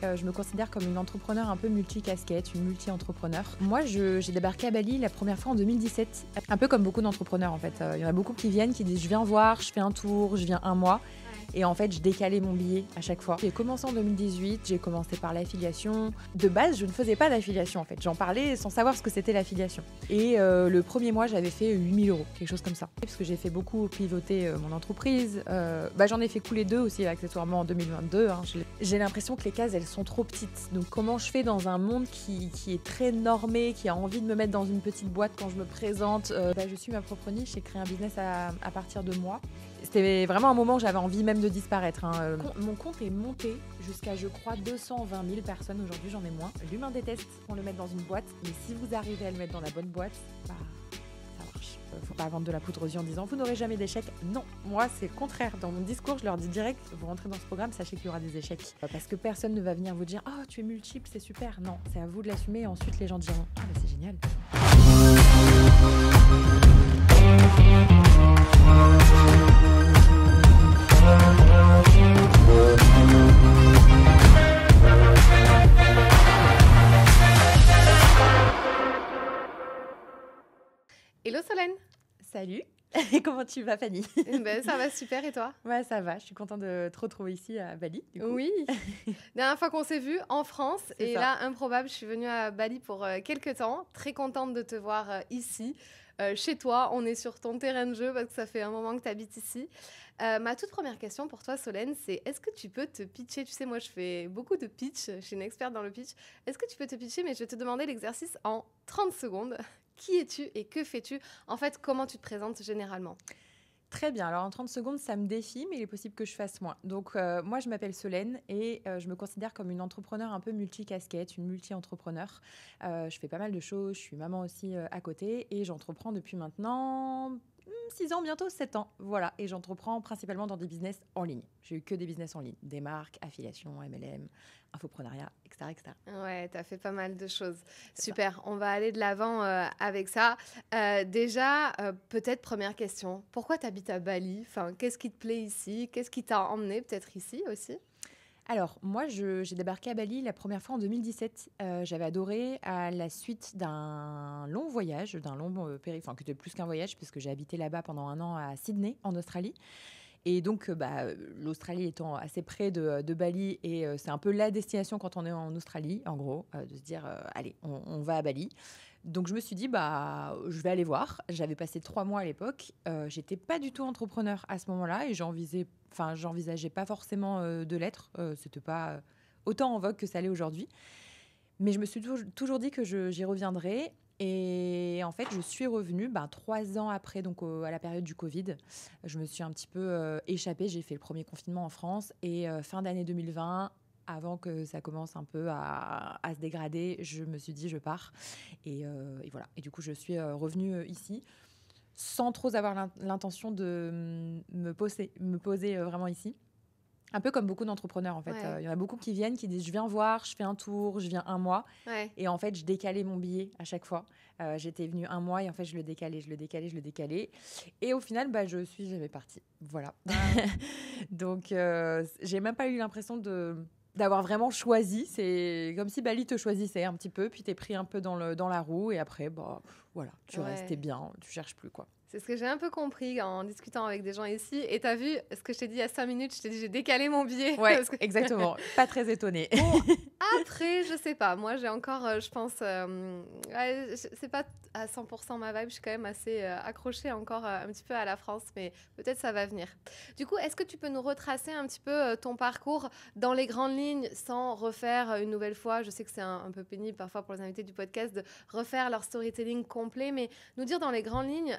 je me considère comme une entrepreneur un peu multi-casquette, une multi-entrepreneur. Moi, j'ai débarqué à Bali la première fois en 2017, un peu comme beaucoup d'entrepreneurs en fait. Il y en a beaucoup qui viennent, qui disent je viens voir, je fais un tour, je viens un mois. Et en fait, je décalais mon billet à chaque fois. J'ai commencé en 2018, j'ai commencé par l'affiliation. De base, je ne faisais pas d'affiliation en fait. J'en parlais sans savoir ce que c'était l'affiliation. Et le premier mois, j'avais fait 8 000 €, quelque chose comme ça. Parce que j'ai fait beaucoup pivoter mon entreprise. J'en ai fait couler 2 aussi, accessoirement en 2022. J'ai l'impression que les cases, elles sont trop petites. Donc comment je fais dans un monde qui est très normé, qui a envie de me mettre dans une petite boîte quand je me présente. Je suis ma propre niche, j'ai créé un business à partir de moi. C'était vraiment un moment où j'avais envie même de disparaître. Mon compte est monté jusqu'à, je crois, 220 000 personnes. Aujourd'hui, j'en ai moins. L'humain déteste qu'on le mette dans une boîte. Mais si vous arrivez à le mettre dans la bonne boîte, ça marche. Faut pas vendre de la poudre aux yeux en disant « vous n'aurez jamais d'échecs ». Non, moi, c'est le contraire. Dans mon discours, je leur dis direct « vous rentrez dans ce programme, sachez qu'il y aura des échecs ». Parce que personne ne va venir vous dire « oh, tu es multiple, c'est super ». Non, c'est à vous de l'assumer. Et ensuite, les gens diront « ah, bah, c'est génial ». Hello Solène. Salut. Comment tu vas, Fanny? Ça va super, et toi? Ouais, ça va. Je suis contente de te retrouver ici à Bali. Du coup. Oui. Dernière fois qu'on s'est vu en France. C'est et ça. Là, improbable, je suis venue à Bali pour quelques temps. Très contente de te voir ici. Chez toi, on est sur ton terrain de jeu parce que ça fait un moment que tu habites ici. Ma toute première question pour toi, Solène, c'est est-ce que tu peux te pitcher? Tu sais, moi, je fais beaucoup de pitch. Je suis une experte dans le pitch. Est-ce que tu peux te pitcher? Mais je vais te demander l'exercice en 30 secondes. Qui es-tu et que fais-tu? En fait, comment tu te présentes généralement? Très bien. Alors, en 30 secondes, ça me défie, mais il est possible que je fasse moins. Donc, moi, je m'appelle Solène et je me considère comme une entrepreneur un peu multi-casquette, une multi-entrepreneur. Je fais pas mal de choses. Je suis maman aussi à côté et j'entreprends depuis maintenant 6 ans, bientôt 7 ans. Voilà. Et j'entreprends principalement dans des business en ligne. J'ai eu que des business en ligne. Des marques, affiliation, MLM, infoprenariat, etc., etc. Ouais, t'as fait pas mal de choses. Super, on va aller de l'avant avec ça. Déjà, peut-être première question, pourquoi t'habites à Bali? Enfin, qu'est-ce qui te plaît ici? Qu'est-ce qui t'a emmené peut-être ici aussi? Alors, moi, j'ai débarqué à Bali la première fois en 2017. J'avais adoré à la suite d'un long voyage, d'un long périple, enfin, qui était plus qu'un voyage, puisque j'ai habité là-bas pendant 1 an à Sydney, en Australie. Et donc, l'Australie étant assez près de Bali, et c'est un peu la destination quand on est en Australie, en gros, de se dire, allez, on va à Bali. Donc, je me suis dit, je vais aller voir. J'avais passé 3 mois à l'époque. J'étais pas du tout entrepreneur à ce moment-là et j'envisageais pas forcément de l'être. C'était pas autant en vogue que ça l'est aujourd'hui. Mais je me suis toujours dit que j'y reviendrais. Et en fait, je suis revenue 3 ans après, donc à la période du Covid. Je me suis un petit peu échappée. J'ai fait le premier confinement en France. Et fin d'année 2020, avant que ça commence un peu à se dégrader, je me suis dit, je pars. Et voilà. Et du coup, je suis revenue ici sans trop avoir l'intention de me poser vraiment ici. Un peu comme beaucoup d'entrepreneurs, en fait. Ouais. Il y en a beaucoup qui viennent, qui disent « je viens voir, je fais un tour, je viens un mois ». Ouais. Et en fait, je décalais mon billet à chaque fois. J'étais venue un mois et en fait, je le décalais. Et au final, je suis jamais partie. Voilà. Donc, j'ai même pas eu l'impression d'avoir vraiment choisi. C'est comme si Bali te choisissait un petit peu, puis t'es pris un peu dans la roue et après, voilà, tu restes, t'es bien, tu cherches plus, quoi. C'est ce que j'ai un peu compris en discutant avec des gens ici. Et t'as vu ce que je t'ai dit il y a 5 minutes? Je t'ai dit j'ai décalé mon billet. Ouais, parce que... exactement. Pas très étonnée. Bon, après, je sais pas. Moi, j'ai encore, je pense, c'est pas à 100% ma vibe. Je suis quand même assez accrochée encore un petit peu à la France, mais peut-être ça va venir. Du coup, est-ce que tu peux nous retracer un petit peu ton parcours dans les grandes lignes sans refaire une nouvelle fois? Je sais que c'est un peu pénible parfois pour les invités du podcast de refaire leur storytelling complet, mais nous dire dans les grandes lignes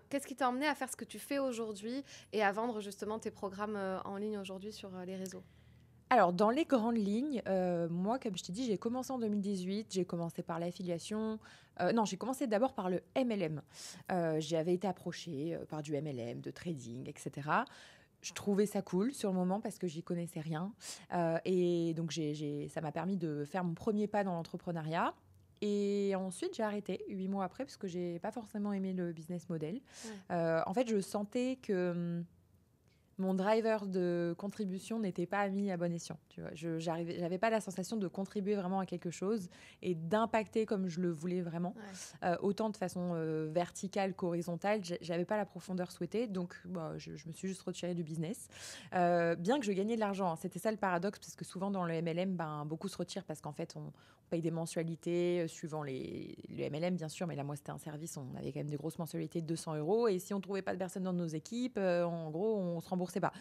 qu'est-ce qui t'a emmené à faire ce que tu fais aujourd'hui et à vendre justement tes programmes en ligne aujourd'hui sur les réseaux? Alors, dans les grandes lignes, moi, comme je t'ai dit, j'ai commencé en 2018. J'ai commencé par l'affiliation. J'ai commencé d'abord par le MLM. J'avais été approchée par du MLM, de trading, etc. Je trouvais ça cool sur le moment parce que j'y connaissais rien. Et donc, ça m'a permis de faire mon premier pas dans l'entrepreneuriat. Et ensuite, j'ai arrêté 8 mois après parce que je n'ai pas forcément aimé le business model. Ouais. En fait, je sentais que mon driver de contribution n'était pas mis à bon escient. Tu vois. J'avais pas la sensation de contribuer vraiment à quelque chose et d'impacter comme je le voulais vraiment. Autant de façon verticale qu'horizontale, j'avais pas la profondeur souhaitée. Donc, je me suis juste retirée du business. Bien que je gagnais de l'argent. Hein. C'était ça le paradoxe, parce que souvent dans le MLM, beaucoup se retirent parce qu'en fait, on paye des mensualités suivant le MLM, bien sûr. Mais là, moi, c'était un service. On avait quand même des grosses mensualités de 200 €. Et si on trouvait pas de personnes dans nos équipes, en gros, on se remboursait pas.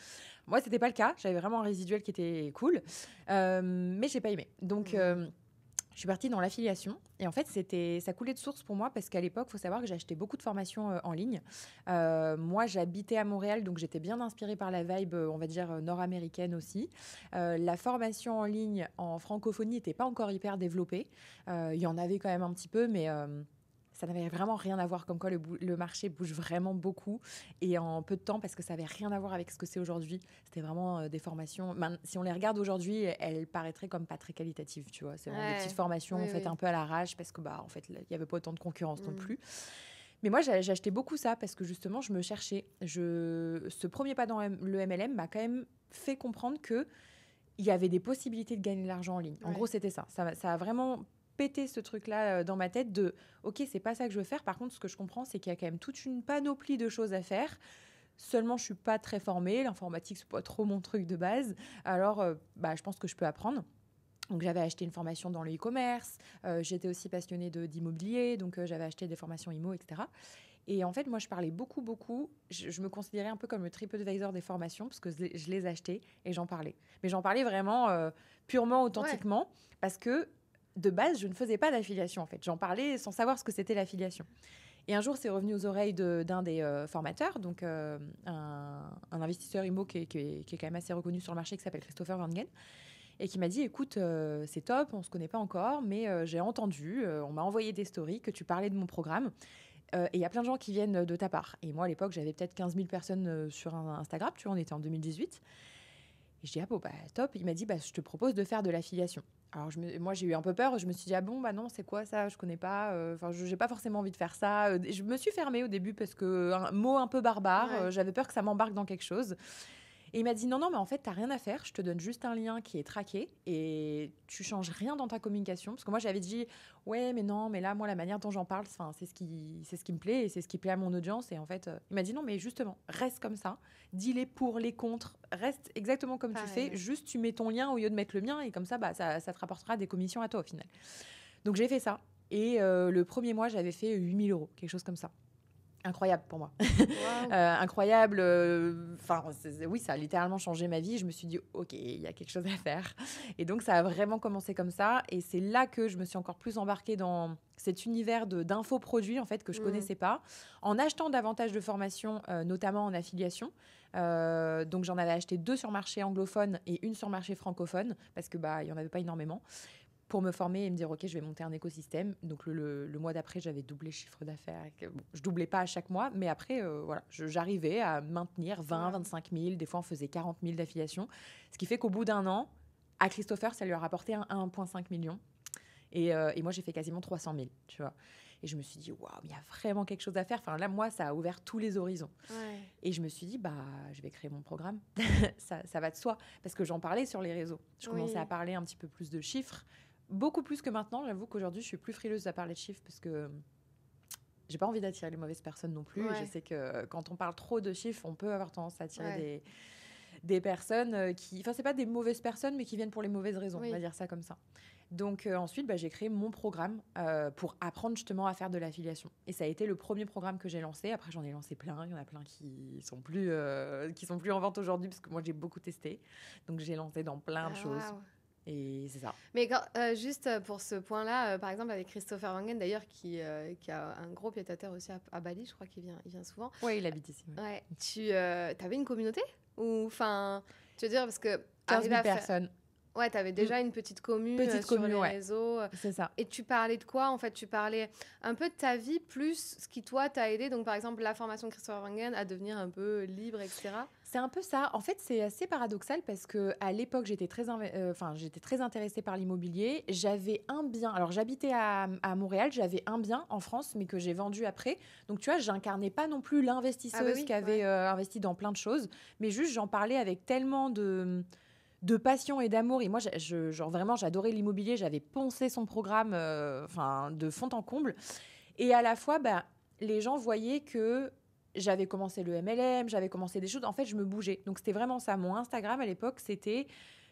Moi, c'était pas le cas. J'avais vraiment un résiduel qui était cool. Mais j'ai pas aimé. Donc, je suis partie dans l'affiliation. Et en fait, ça coulait de source pour moi parce qu'à l'époque, il faut savoir que j'achetais beaucoup de formations en ligne. Moi, j'habitais à Montréal, donc j'étais bien inspirée par la vibe, on va dire, nord-américaine aussi. La formation en ligne en francophonie n'était pas encore hyper développée. Il y en avait quand même un petit peu, mais ça n'avait vraiment rien à voir. Comme quoi, le marché bouge vraiment beaucoup et en peu de temps, parce que ça n'avait rien à voir avec ce que c'est aujourd'hui. C'était vraiment des formations. Si on les regarde aujourd'hui, elles paraîtraient comme pas très qualitatives, tu vois. C'est vraiment des petites formations faites un peu à l'arrache parce que, en fait, il n'y avait pas autant de concurrence non plus. Mais moi, j'achetais beaucoup ça parce que justement, je me cherchais. Ce premier pas dans le MLM m'a quand même fait comprendre qu'il y avait des possibilités de gagner de l'argent en ligne. En gros, c'était ça. Ça a vraiment pété ce truc-là dans ma tête de « Ok, c'est pas ça que je veux faire. Par contre, ce que je comprends, c'est qu'il y a quand même toute une panoplie de choses à faire. Seulement, je suis pas très formée. L'informatique, c'est pas trop mon truc de base. Alors, je pense que je peux apprendre. » Donc, j'avais acheté une formation dans le e-commerce. J'étais aussi passionnée d'immobilier. Donc, j'avais acheté des formations IMO, etc. Et en fait, moi, je parlais beaucoup. Je me considérais un peu comme le TripAdvisor des formations parce que je les achetais et j'en parlais. Mais j'en parlais vraiment purement, authentiquement parce que de base, je ne faisais pas d'affiliation, en fait. J'en parlais sans savoir ce que c'était l'affiliation. Et un jour, c'est revenu aux oreilles d'un des formateurs, donc un investisseur IMO qui est quand même assez reconnu sur le marché, qui s'appelle Christopher Wangen, et qui m'a dit « Écoute, c'est top, on ne se connaît pas encore, mais j'ai entendu, on m'a envoyé des stories que tu parlais de mon programme. Et il y a plein de gens qui viennent de ta part. » Et moi, à l'époque, j'avais peut-être 15 000 personnes sur Instagram, tu vois, on était en 2018. Et je dis « Ah bon, top. » Il m'a dit « Je te propose de faire de l'affiliation. » Alors, moi, j'ai eu un peu peur. Je me suis dit « Ah bon, non, c'est quoi ça? Je connais pas. Je n'ai pas forcément envie de faire ça. » Je me suis fermée au début parce qu'un mot un peu barbare, j'avais peur que ça m'embarque dans quelque chose. Et il m'a dit « Non, mais en fait, tu n'as rien à faire. Je te donne juste un lien qui est traqué et tu changes rien dans ta communication. » Parce que moi, j'avais dit « Ouais, mais non, mais là, moi, la manière dont j'en parle, c'est ce qui me plaît et c'est ce qui plaît à mon audience. » Et en fait, il m'a dit « Non, mais justement, reste comme ça. Dis les pour, les contre. Reste exactement comme tu fais. Juste, tu mets ton lien au lieu de mettre le mien et comme ça, ça te rapportera des commissions à toi au final. » Donc, j'ai fait ça. Et le premier mois, j'avais fait 8 000 €, quelque chose comme ça. Incroyable pour moi. Wow. Incroyable. Oui, ça a littéralement changé ma vie. Je me suis dit, OK, il y a quelque chose à faire. Et donc, ça a vraiment commencé comme ça. Et c'est là que je me suis encore plus embarquée dans cet univers d'infoproduits, en fait, que je ne connaissais pas, en achetant davantage de formations, notamment en affiliation. Donc, j'en avais acheté 2 sur marché anglophone et 1 sur marché francophone, parce que il n'y en avait pas énormément, pour me former et me dire, OK, je vais monter un écosystème. Donc, le mois d'après, j'avais doublé le chiffre d'affaires. Je doublais pas à chaque mois, mais après, j'arrivais à maintenir 20, 25 000. Des fois, on faisait 40 000 d'affiliation. Ce qui fait qu'au bout d'un an, à Christopher, ça lui a rapporté 1,5 million. Et moi, j'ai fait quasiment 300 000, tu vois. Et je me suis dit, waouh, il y a vraiment quelque chose à faire. Enfin, là, moi, ça a ouvert tous les horizons. Ouais. Et je me suis dit, je vais créer mon programme. ça va de soi. Parce que j'en parlais sur les réseaux. Je commençais à parler un petit peu plus de chiffres. Beaucoup plus que maintenant. J'avoue qu'aujourd'hui, je suis plus frileuse à parler de chiffres parce que j'ai pas envie d'attirer les mauvaises personnes non plus. Je sais que quand on parle trop de chiffres, on peut avoir tendance à attirer des personnes qui... Enfin, c'est pas des mauvaises personnes, mais qui viennent pour les mauvaises raisons. On va dire ça comme ça. Donc ensuite, j'ai créé mon programme pour apprendre justement à faire de l'affiliation. Et ça a été le premier programme que j'ai lancé. Après, j'en ai lancé plein. Il y en a plein qui sont plus en vente aujourd'hui parce que moi, j'ai beaucoup testé. Donc, j'ai lancé dans plein de choses. Wow. Et c'est ça. Mais juste pour ce point-là, par exemple avec Christopher Wangen, d'ailleurs, qui a un gros pied-à-terre aussi à Bali, je crois qu'il vient souvent. Oui, il habite ici. Ouais. Tu avais une communauté? Ou, enfin, tu veux dire, parce que... 15 000 personnes. Ouais, tu avais déjà une petite commune sur les réseaux. C'est ça. Et tu parlais de quoi, en fait? Tu parlais un peu de ta vie, plus ce qui, toi, t'a aidé. Donc, par exemple, la formation de Christopher Wangen à devenir un peu libre, etc. C'est un peu ça. En fait, c'est assez paradoxal parce que à l'époque, j'étais très intéressée par l'immobilier. J'avais un bien. Alors, j'habitais à Montréal. J'avais un bien en France, mais que j'ai vendu après. Donc, tu vois, j'incarnais pas non plus Ah bah l'investisseuse oui, qui avait ouais. investi dans plein de choses, mais juste j'en parlais avec tellement de passion et d'amour. Et moi, genre vraiment, j'adorais l'immobilier. J'avais poncé son programme, enfin, de fond en comble. Et à la fois, bah, les gens voyaient que j'avais commencé le MLM, j'avais commencé des choses. En fait, je me bougeais. Donc, c'était vraiment ça. Mon Instagram, à l'époque, c'était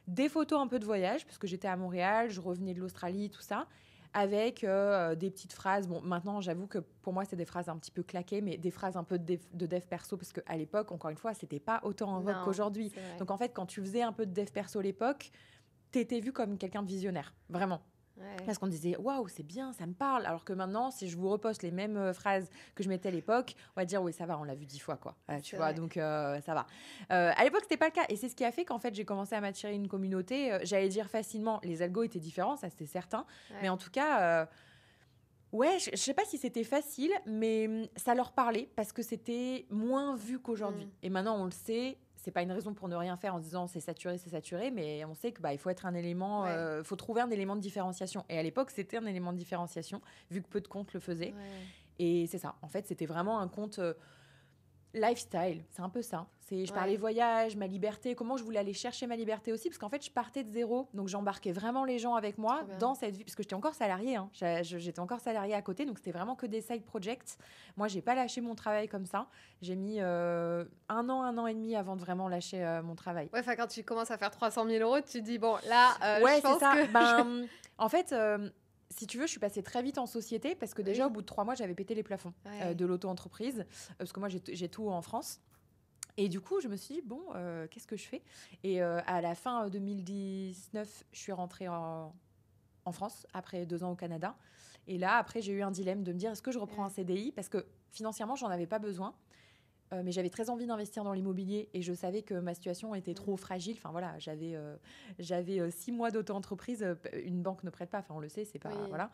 des photos un peu de voyage, parce que j'étais à Montréal, je revenais de l'Australie, tout ça, avec des petites phrases. Bon, maintenant, j'avoue que pour moi, c'est des phrases un petit peu claquées, mais des phrases un peu de dev perso, parce qu'à l'époque, encore une fois, c'était pas autant en vogue Non, qu'aujourd'hui. c'est vrai. Donc, en fait, quand tu faisais un peu de dev perso à l'époque, t'étais vu comme quelqu'un de visionnaire. Vraiment. Ouais. Parce qu'on disait waouh, c'est bien, ça me parle. Alors que maintenant, si je vous reposte les mêmes phrases que je mettais à l'époque, on va dire oui, ça va, on l'a vu 10 fois, quoi. Tu C'est vois, vrai. donc ça va. À l'époque, c'était pas le cas. Et c'est ce qui a fait qu'en fait, j'ai commencé à m'attirer une communauté. J'allais dire facilement, les algos étaient différents, ça c'était certain. Mais Ouais. en tout cas, ouais, je sais pas si c'était facile, mais ça leur parlait parce que c'était moins vu qu'aujourd'hui. Mm. Et maintenant, on le sait. C'est pas une raison pour ne rien faire en se disant c'est saturé, mais on sait que il faut être un élément, Ouais. faut trouver un élément de différenciation. Et à l'époque, c'était un élément de différenciation vu que peu de comptes le faisaient. Ouais. Et c'est ça. En fait, c'était vraiment un compte lifestyle. C'est un peu ça. Je parlais Ouais. voyage, ma liberté, comment je voulais aller chercher ma liberté aussi, parce qu'en fait, je partais de zéro. Donc, j'embarquais vraiment les gens avec moi Trop bien. dans cette vie, parce que j'étais encore salariée. Hein. J'étais encore salariée à côté, donc c'était vraiment que des side projects. Moi, j'ai pas lâché mon travail comme ça. J'ai mis un an et demi avant de vraiment lâcher mon travail. Ouais, enfin, quand tu commences à faire 300 000 euros, tu te dis, bon, là, Ouais, je c'est pense ça. que... En fait, si tu veux, je suis passée très vite en société parce que déjà, Oui. au bout de 3 mois, j'avais pété les plafonds Ouais. de l'auto-entreprise parce que moi, j'ai tout en France. Et du coup, je me suis dit, bon, qu'est-ce que je fais? Et à la fin 2019, je suis rentrée en France après 2 ans au Canada. Et là, après, j'ai eu un dilemme de me dire, est-ce que je reprends un Ouais. CDI? Parce que financièrement, j'en avais pas besoin. Mais j'avais très envie d'investir dans l'immobilier et je savais que ma situation était trop fragile. Enfin voilà, j'avais 6 mois d'auto-entreprise. Une banque ne prête pas, enfin on le sait, c'est pas... Oui. Voilà.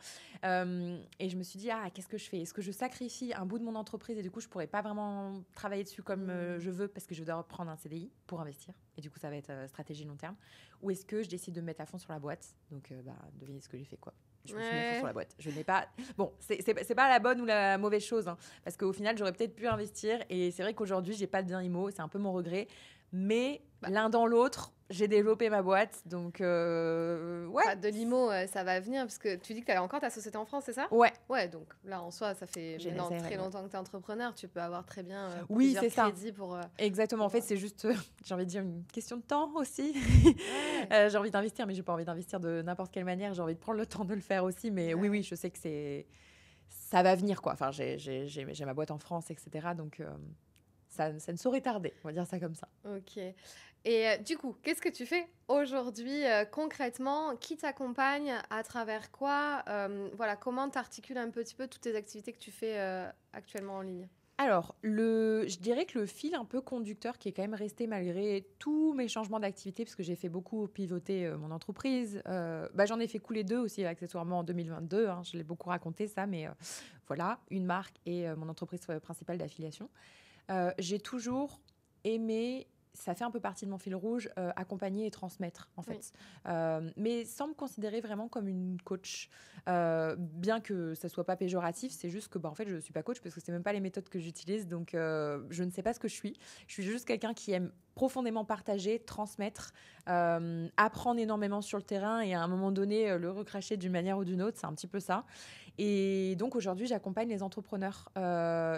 Et je me suis dit, qu'est-ce que je fais? Est-ce que je sacrifie un bout de mon entreprise et du coup je pourrais pas vraiment travailler dessus comme je veux parce que je dois reprendre un CDI pour investir et du coup ça va être stratégie long terme? Ou est-ce que je décide de me mettre à fond sur la boîte? Donc devinez ce que j'ai fait, quoi. Je me suis mis à fond sur la boîte. Je n'ai pas... Bon, c'est pas la bonne ou la mauvaise chose, hein, parce qu'au final, j'aurais peut-être pu investir. Et c'est vrai qu'aujourd'hui, j'ai pas de bien IMO. C'est un peu mon regret. Mais Bah, l'un dans l'autre, j'ai développé ma boîte. Donc, ouais. enfin, de l'IMO, ça va venir, parce que tu dis que tu avais encore ta société en France, c'est ça? Ouais, Ouais, donc là, en soi, ça fait j'ai la maintenant SARL, très ouais. longtemps que tu es entrepreneur. Tu peux avoir très bien Oui, plusieurs c'est ça. crédits pour... Exactement. En fait, pour, c'est juste, j'ai envie de dire, une question de temps aussi. Ouais. J'ai envie d'investir, mais j'ai pas envie d'investir de n'importe quelle manière. J'ai envie de prendre le temps de le faire aussi. Mais Ouais. oui, je sais que ça va venir, quoi. Enfin, j'ai ma boîte en France, etc. Donc, ça ne saurait tarder. On va dire ça comme ça. Ok. Et du coup, qu'est-ce que tu fais aujourd'hui concrètement? Qui t'accompagne? À travers quoi? Voilà, comment tu articules un petit peu toutes tes activités que tu fais actuellement en ligne? Alors, je dirais que le fil un peu conducteur qui est quand même resté malgré tous mes changements d'activité, parce que j'ai fait beaucoup pivoter mon entreprise, j'en ai fait couler 2 aussi accessoirement en 2022, hein, je l'ai beaucoup raconté ça, mais voilà, une marque et mon entreprise principale d'affiliation. J'ai toujours aimé, ça fait un peu partie de mon fil rouge, accompagner et transmettre en fait. Mais sans me considérer vraiment comme une coach. Bien que ça soit pas péjoratif, c'est juste que en fait je ne suis pas coach parce que c'est même pas les méthodes que j'utilise, donc je ne sais pas ce que je suis. Je suis juste quelqu'un qui aime profondément partager, transmettre, apprendre énormément sur le terrain et à un moment donné le recracher d'une manière ou d'une autre, c'est un petit peu ça. Et donc aujourd'hui, j'accompagne les entrepreneurs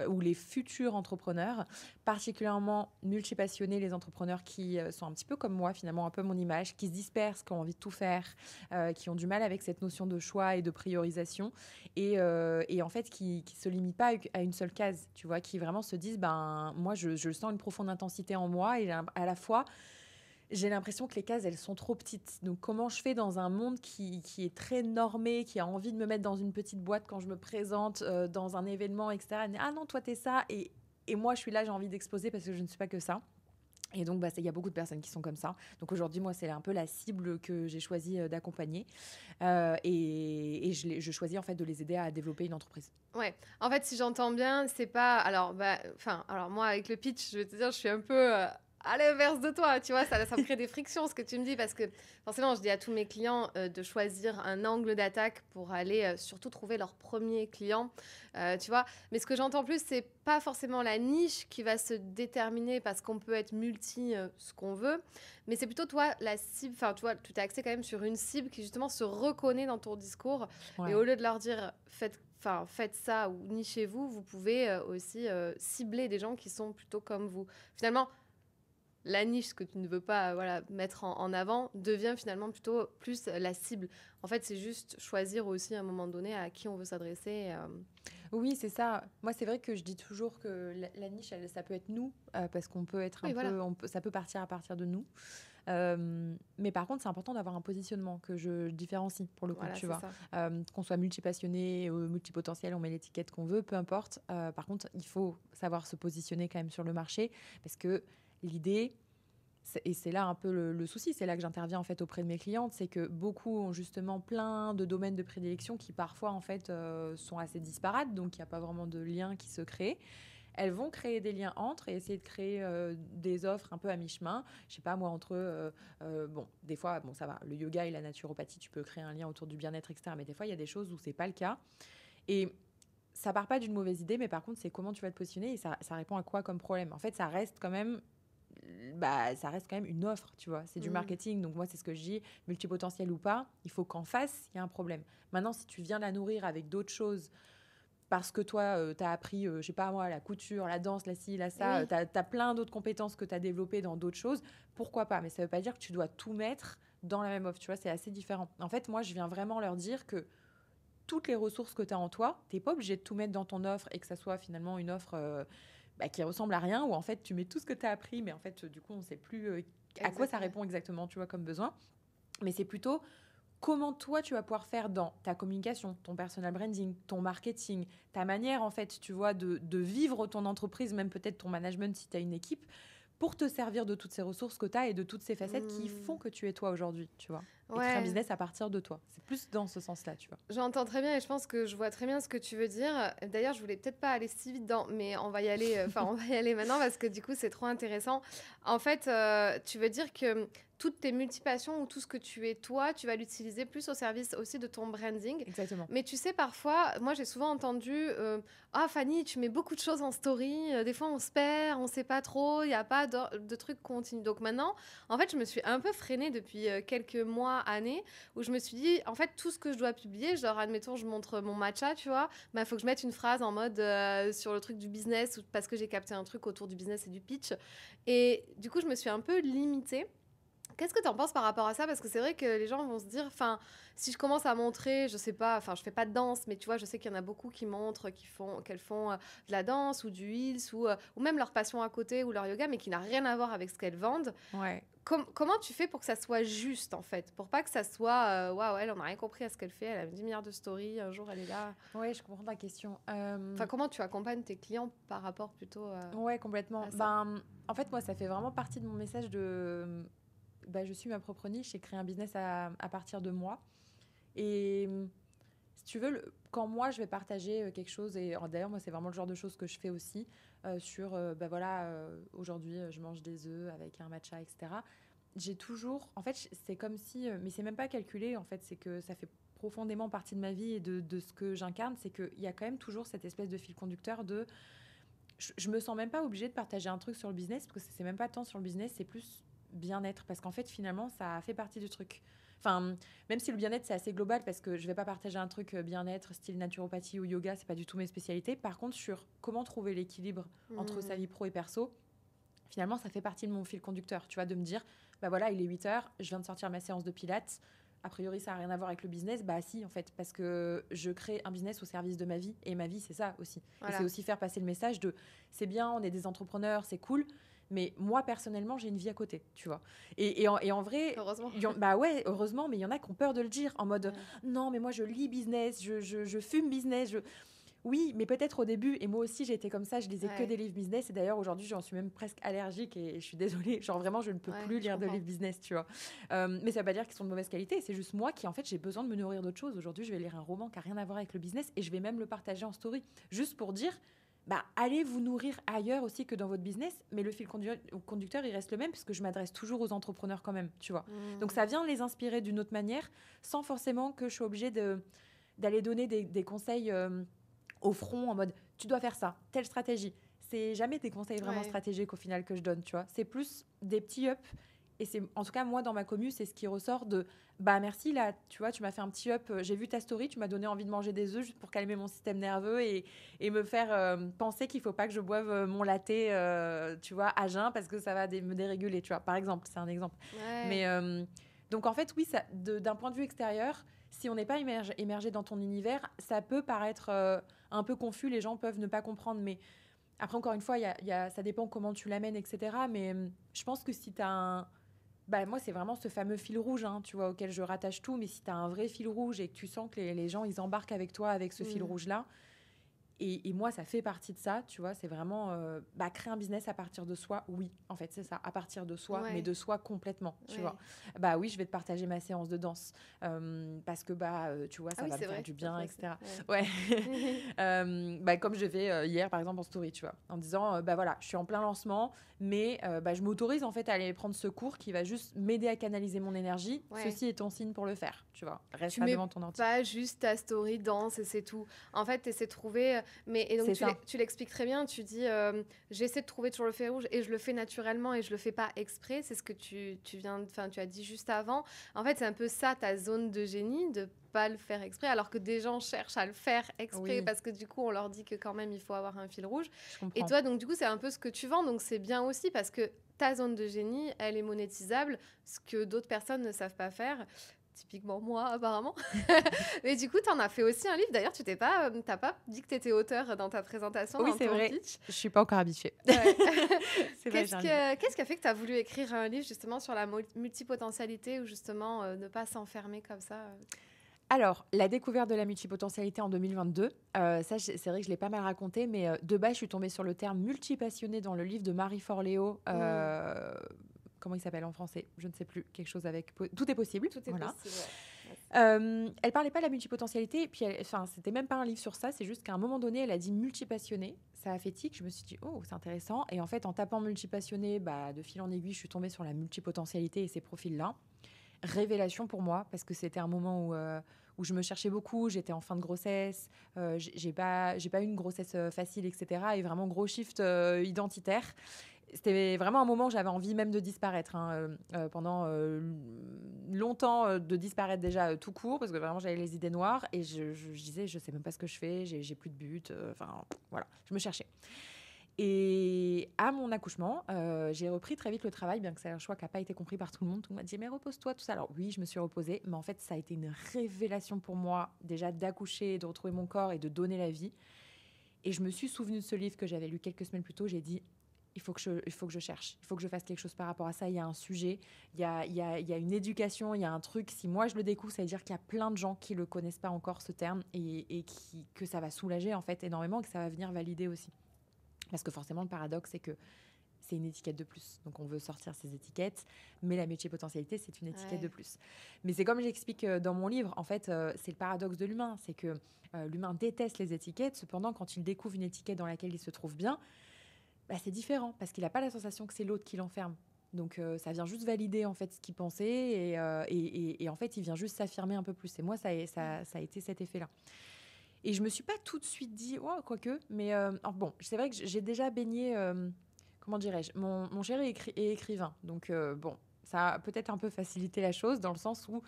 ou les futurs entrepreneurs, particulièrement multipassionnés, les entrepreneurs qui sont un petit peu comme moi, finalement, un peu mon image, qui se dispersent, qui ont envie de tout faire, qui ont du mal avec cette notion de choix et de priorisation et en fait qui se limitent pas à une seule case, tu vois, qui vraiment se disent, moi, je sens une profonde intensité en moi et à la fois, j'ai l'impression que les cases, elles sont trop petites. Donc, comment je fais dans un monde qui est très normé, qui a envie de me mettre dans une petite boîte quand je me présente dans un événement, etc. Ah non, toi, t'es ça. Et moi, je suis là, j'ai envie d'exposer parce que je ne suis pas que ça. Et donc, il y a beaucoup de personnes qui sont comme ça. Donc, aujourd'hui, moi, c'est un peu la cible que j'ai choisi d'accompagner. Et je choisis, en fait, de les aider à développer une entreprise. Ouais, en fait, si j'entends bien, c'est pas... Alors, alors moi, avec le pitch, je vais te dire, je suis un peu à l'inverse de toi, tu vois, ça me crée des frictions ce que tu me dis parce que forcément, je dis à tous mes clients de choisir un angle d'attaque pour aller surtout trouver leur premier client, tu vois. Mais ce que j'entends plus, c'est pas forcément la niche qui va se déterminer parce qu'on peut être multi ce qu'on veut, mais c'est plutôt toi la cible, enfin, tu vois, tu t'es axé quand même sur une cible qui justement se reconnaît dans ton discours et au lieu de leur dire faites ça ou nichez-vous, vous pouvez aussi cibler des gens qui sont plutôt comme vous. Finalement, la niche, ce que tu ne veux pas mettre en avant, devient finalement plutôt plus la cible. En fait, c'est juste choisir aussi à un moment donné à qui on veut s'adresser. Oui, c'est ça. Moi, c'est vrai que je dis toujours que la niche, ça peut être nous, parce qu'on peut être Oui, voilà. ça peut partir à partir de nous. Mais par contre, c'est important d'avoir un positionnement que je différencie pour le coup, Voilà, tu c'est vois. ça. Qu'on soit multipassionné ou multipotentiel, on met l'étiquette qu'on veut, peu importe. Par contre, il faut savoir se positionner quand même sur le marché parce que l'idée, et c'est là un peu le souci, c'est là que j'interviens en fait auprès de mes clientes, c'est que beaucoup ont justement plein de domaines de prédilection qui parfois en fait sont assez disparates, donc il n'y a pas vraiment de lien qui se crée. Elles vont créer des liens entre et essayer de créer des offres un peu à mi-chemin. Je sais pas moi entre bon des fois bon ça va le yoga et la naturopathie tu peux créer un lien autour du bien-être etc. Mais des fois il y a des choses où c'est pas le cas et ça part pas d'une mauvaise idée mais par contre c'est comment tu vas te positionner et ça répond à quoi comme problème. En fait ça reste quand même ça reste quand même une offre, tu vois. C'est du marketing. Donc, moi, c'est ce que je dis, multipotentiel ou pas, il faut qu'en face, il y ait un problème. Maintenant, si tu viens la nourrir avec d'autres choses, parce que toi, tu as appris, je sais pas moi, la couture, la danse, la ci, la ça, Oui. tu as plein d'autres compétences que tu as développées dans d'autres choses, pourquoi pas? Mais ça veut pas dire que tu dois tout mettre dans la même offre, tu vois, c'est assez différent. En fait, moi, je viens vraiment leur dire que toutes les ressources que tu as en toi, tu n'es pas obligé de tout mettre dans ton offre et que ça soit finalement une offre qui ressemble à rien, où en fait tu mets tout ce que tu as appris, mais en fait du coup on ne sait plus à quoi ça répond exactement, tu vois, comme besoin. Mais c'est plutôt comment toi tu vas pouvoir faire dans ta communication, ton personal branding, ton marketing, ta manière en fait, tu vois, de vivre ton entreprise, même peut-être ton management si tu as une équipe, pour te servir de toutes ces ressources que tu as et de toutes ces facettes qui font que tu es toi aujourd'hui, tu vois. Et créer un business à partir de toi. C'est plus dans ce sens-là, tu vois. J'entends très bien et je pense que je vois très bien ce que tu veux dire. D'ailleurs, je voulais peut-être pas aller si vite mais on va y aller. On va y aller maintenant parce que du coup, c'est trop intéressant. En fait, tu veux dire que toutes tes multipassions ou tout ce que tu es toi, tu vas l'utiliser plus au service aussi de ton branding. Exactement. Mais tu sais, parfois, moi, j'ai souvent entendu ah, Fanny, tu mets beaucoup de choses en story. Des fois, on se perd, on sait pas trop, il n'y a pas de trucs continus. Donc maintenant, en fait, je me suis un peu freinée depuis quelques mois, années, où je me suis dit, en fait, tout ce que je dois publier, genre, admettons, je montre mon matcha, tu vois, bah, faut que je mette une phrase en mode sur le truc du business, ou parce que j'ai capté un truc autour du business et du pitch. Et du coup, je me suis un peu limitée. Qu'est-ce que tu en penses par rapport à ça? Parce que c'est vrai que les gens vont se dire, enfin, si je commence à montrer, je sais pas, enfin, je fais pas de danse, mais tu vois, je sais qu'il y en a beaucoup qui montrent qu'elles font de la danse ou du heels ou même leur passion à côté ou leur yoga, mais qui n'a rien à voir avec ce qu'elles vendent. Ouais. Comment tu fais pour que ça soit juste, en fait? Pour pas que ça soit, waouh, elle, on n'a rien compris à ce qu'elle fait, elle a 10 milliards de stories, un jour elle est là. Ouais, je comprends ta question. Enfin, comment tu accompagnes tes clients par rapport plutôt Ouais, complètement. à ça? En fait, moi, ça fait vraiment partie de mon message de je suis ma propre niche, j'ai créé un business à partir de moi. Et si tu veux, quand moi je vais partager quelque chose, et d'ailleurs, moi, c'est vraiment le genre de choses que je fais aussi sur aujourd'hui, je mange des œufs avec un matcha, etc. J'ai toujours, en fait, c'est comme si, mais c'est même pas calculé, en fait, c'est que ça fait profondément partie de ma vie et de ce que j'incarne, c'est qu'il y a quand même toujours cette espèce de fil conducteur de je me sens même pas obligée de partager un truc sur le business parce que c'est même pas tant sur le business, c'est plus bien-être parce qu'en fait finalement ça fait partie du truc. Enfin, même si le bien-être c'est assez global parce que je vais pas partager un truc bien-être style naturopathie ou yoga, c'est pas du tout mes spécialités. Par contre, sur comment trouver l'équilibre entre sa vie pro et perso, finalement ça fait partie de mon fil conducteur, tu vois, de me dire bah voilà, il est 8h, je viens de sortir ma séance de pilates. A priori, ça n'a rien à voir avec le business. Bah si, en fait, parce que je crée un business au service de ma vie. Et ma vie, c'est ça aussi. Voilà. Et c'est aussi faire passer le message de c'est bien, on est des entrepreneurs, c'est cool. Mais moi, personnellement, j'ai une vie à côté, tu vois. Et en vrai... Heureusement. Bah ouais, heureusement, mais il y en a qui ont peur de le dire. En mode, non, mais moi, je lis business, je fume business, Oui, mais peut-être au début, et moi aussi j'ai été comme ça, je lisais que des livres business, et d'ailleurs aujourd'hui j'en suis même presque allergique, et je suis désolée, genre vraiment je ne peux plus lire de livres business, tu vois. Mais ça veut pas dire qu'ils sont de mauvaise qualité, c'est juste moi qui en fait j'ai besoin de me nourrir d'autres choses. Aujourd'hui je vais lire un roman qui n'a rien à voir avec le business, et je vais même le partager en story, juste pour dire, allez vous nourrir ailleurs aussi que dans votre business, mais le fil conducteur, il reste le même, parce que je m'adresse toujours aux entrepreneurs quand même, tu vois. Donc ça vient les inspirer d'une autre manière, sans forcément que je sois obligée d'aller donner des conseils au front, en mode, tu dois faire ça, telle stratégie. C'est jamais des conseils vraiment stratégiques au final que je donne, tu vois. C'est plus des petits up. Et c'est, en tout cas, moi, dans ma commu, c'est ce qui ressort de merci, là, tu vois, tu m'as fait un petit up, j'ai vu ta story, tu m'as donné envie de manger des œufs juste pour calmer mon système nerveux et me faire penser qu'il faut pas que je boive mon latte, tu vois, à jeun, parce que ça va me déréguler, tu vois. Par exemple, c'est un exemple. Ouais. Mais donc, en fait, oui, d'un point de vue extérieur, si on n'est pas immergé dans ton univers, ça peut paraître un peu confus, les gens peuvent ne pas comprendre, mais après, encore une fois, ça dépend comment tu l'amènes, etc. Mais je pense que si tu as moi, c'est vraiment ce fameux fil rouge, hein, tu vois, auquel je rattache tout. Mais si tu as un vrai fil rouge et que tu sens que les gens, ils embarquent avec toi avec ce fil rouge-là, et moi, ça fait partie de ça, tu vois, c'est vraiment créer un business à partir de soi, oui, en fait, c'est ça, à partir de soi, mais de soi complètement, tu vois. Oui, je vais te partager ma séance de danse, parce que, tu vois, ça va me faire du bien, etc. Ouais. Comme je fais hier, par exemple, en story, tu vois, en disant, voilà, je suis en plein lancement, mais je m'autorise, en fait, à aller prendre ce cours qui va juste m'aider à canaliser mon énergie. Ceci est ton signe pour le faire, tu vois. Reste pas devant ton ordi. Pas juste ta story danse et c'est tout. En fait, t'essaies de trouver... et donc, tu l'expliques très bien. Tu dis, j'essaie de trouver toujours le fil rouge et je le fais naturellement et je le fais pas exprès. C'est ce que tu as dit juste avant. En fait, c'est un peu ça, ta zone de génie, de pas le faire exprès, alors que des gens cherchent à le faire exprès parce que du coup, on leur dit que quand même, il faut avoir un fil rouge. Et toi, donc, du coup, c'est un peu ce que tu vends. Donc, c'est bien aussi parce que ta zone de génie, elle est monétisable, ce que d'autres personnes ne savent pas faire. Typiquement moi, apparemment. Mais du coup, tu en as fait aussi un livre. D'ailleurs, tu t'as pas dit que tu étais auteur dans ta présentation, dans ton vrai. pitch. Je suis pas encore habituée. Ouais. Qu'est-ce qui a fait que tu as voulu écrire un livre justement sur la multipotentialité ou justement ne pas s'enfermer comme ça Alors, la découverte de la multipotentialité en 2022, ça, c'est vrai que je l'ai pas mal raconté, mais de base, je suis tombée sur le terme multipassionné dans le livre de Marie Forleo. Comment il s'appelle en français? Je ne sais plus. Quelque chose avec... Tout est possible. Tout est possible, elle parlait pas de la multipotentialité, puis c'était même pas un livre sur ça, c'est juste qu'à un moment donné, elle a dit multipassionné. Ça a fait tic, je me suis dit, oh, c'est intéressant. Et en fait, en tapant multipassionné, de fil en aiguille, je suis tombée sur la multipotentialité et ces profils-là. Révélation pour moi, parce que c'était un moment où je me cherchais beaucoup, j'étais en fin de grossesse, j'ai pas eu une grossesse facile, etc. Et vraiment gros shift identitaire. C'était vraiment un moment où j'avais envie même de disparaître, pendant longtemps, de disparaître déjà tout court, parce que vraiment j'avais les idées noires et je disais, je sais même pas ce que je fais, j'ai plus de but, voilà, je me cherchais. Et à mon accouchement, j'ai repris très vite le travail, bien que c'est un choix qui n'a pas été compris par tout le monde. Tout le monde m'a dit, mais repose-toi, tout ça. Alors oui, je me suis reposée, mais en fait, ça a été une révélation pour moi, déjà d'accoucher, de retrouver mon corps et de donner la vie. Et je me suis souvenue de ce livre que j'avais lu quelques semaines plus tôt. J'ai dit, il faut que je cherche, il faut que je fasse quelque chose par rapport à ça. Il y a un sujet, il y a une éducation, il y a un truc. Si moi, je le découvre, ça veut dire qu'il y a plein de gens qui ne le connaissent pas encore, ce terme, et que ça va soulager en fait énormément, et que ça va venir valider aussi. Parce que forcément, le paradoxe, c'est que c'est une étiquette de plus. Donc, on veut sortir ces étiquettes, mais la multipotentialité, c'est une étiquette de plus. Mais c'est comme j'explique dans mon livre, en fait, c'est le paradoxe de l'humain. C'est que l'humain déteste les étiquettes. Cependant, quand il découvre une étiquette dans laquelle il se trouve bien, c'est différent, parce qu'il n'a pas la sensation que c'est l'autre qui l'enferme. Donc, ça vient juste valider, en fait, ce qu'il pensait, et en fait, il vient juste s'affirmer un peu plus. Et moi, ça a été cet effet-là. Et je me suis pas tout de suite dit, oh, quoique, mais bon, c'est vrai que j'ai déjà baigné, comment dirais-je, mon chéri est écrivain, donc bon, ça a peut-être un peu facilité la chose dans le sens où,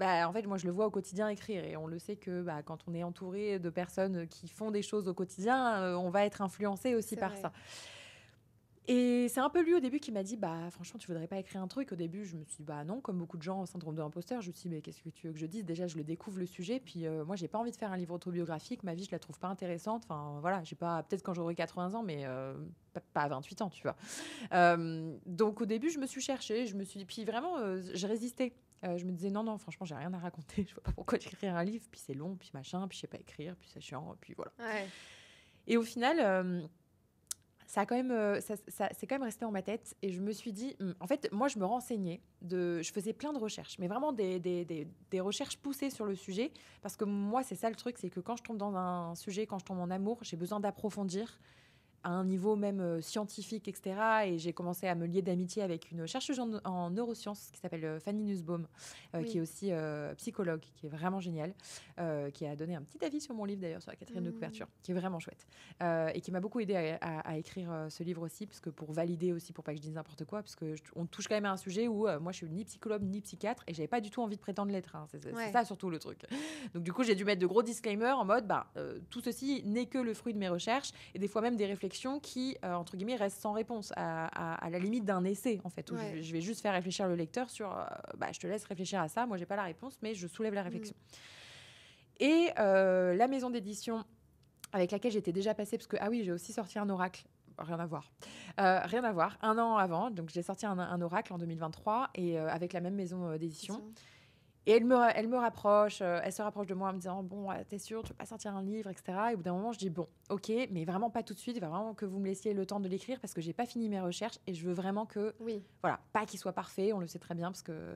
en fait, moi je le vois au quotidien écrire, et on le sait que quand on est entouré de personnes qui font des choses au quotidien, on va être influencé aussi par ça. Et c'est un peu lui au début qui m'a dit, franchement, tu voudrais pas écrire un truc? Au début, je me suis dit, non, comme beaucoup de gens au syndrome de l'imposteur, je me suis dit, mais qu'est-ce que tu veux que je dise? Déjà, je le découvre le sujet, puis moi, j'ai pas envie de faire un livre autobiographique, ma vie, je la trouve pas intéressante. Enfin, voilà, j'ai pas, peut-être quand j'aurai 80 ans, mais pas à 28 ans, tu vois. Donc, au début, je me suis cherchée, je me suis dit, puis vraiment, je résistais. Je me disais, non, franchement, j'ai rien à raconter, je vois pas pourquoi écrire un livre, puis c'est long, puis machin, puis je sais pas écrire, puis c'est chiant, puis voilà. Ouais. Et au final... ça a quand même, c'est quand même resté en ma tête et je me suis dit, en fait, moi, je me renseignais, je faisais plein de recherches, mais vraiment des recherches poussées sur le sujet, parce que moi, c'est ça le truc, c'est que quand je tombe dans un sujet, quand je tombe en amour, j'ai besoin d'approfondir à un niveau même scientifique, etc. Et j'ai commencé à me lier d'amitié avec une chercheuse en neurosciences qui s'appelle Fanny Nussbaum, qui est Oui. aussi psychologue, qui est vraiment géniale, qui a donné un petit avis sur mon livre d'ailleurs, sur la quatrième de couverture, qui est vraiment chouette, et qui m'a beaucoup aidé à écrire ce livre aussi, parce que pour valider aussi, pour pas que je dise n'importe quoi, parce que on touche quand même à un sujet où moi je suis ni psychologue ni psychiatre, et j'avais pas du tout envie de prétendre l'être, hein. C'est Ouais. ça surtout le truc. Donc du coup j'ai dû mettre de gros disclaimers en mode tout ceci n'est que le fruit de mes recherches, et des fois même des réflexions qui, entre guillemets, restent sans réponse, à la limite d'un essai, en fait, où Ouais. je vais juste faire réfléchir le lecteur sur, je te laisse réfléchir à ça, moi j'ai pas la réponse, mais je soulève la réflexion. Et la maison d'édition avec laquelle j'étais déjà passée, parce que, ah oui, j'ai aussi sorti un oracle. Rien à voir. Rien à voir. Un an avant, donc j'ai sorti un oracle en 2023, et avec la même maison d'édition. Et elle me rapproche, elle se rapproche de moi en me disant, bon, t'es sûre, tu veux pas sortir un livre, etc. Et au bout d'un moment, je dis, bon, ok, mais vraiment pas tout de suite, il va vraiment que vous me laissiez le temps de l'écrire, parce que j'ai pas fini mes recherches et je veux vraiment que, voilà, pas qu'il soit parfait, on le sait très bien, parce que,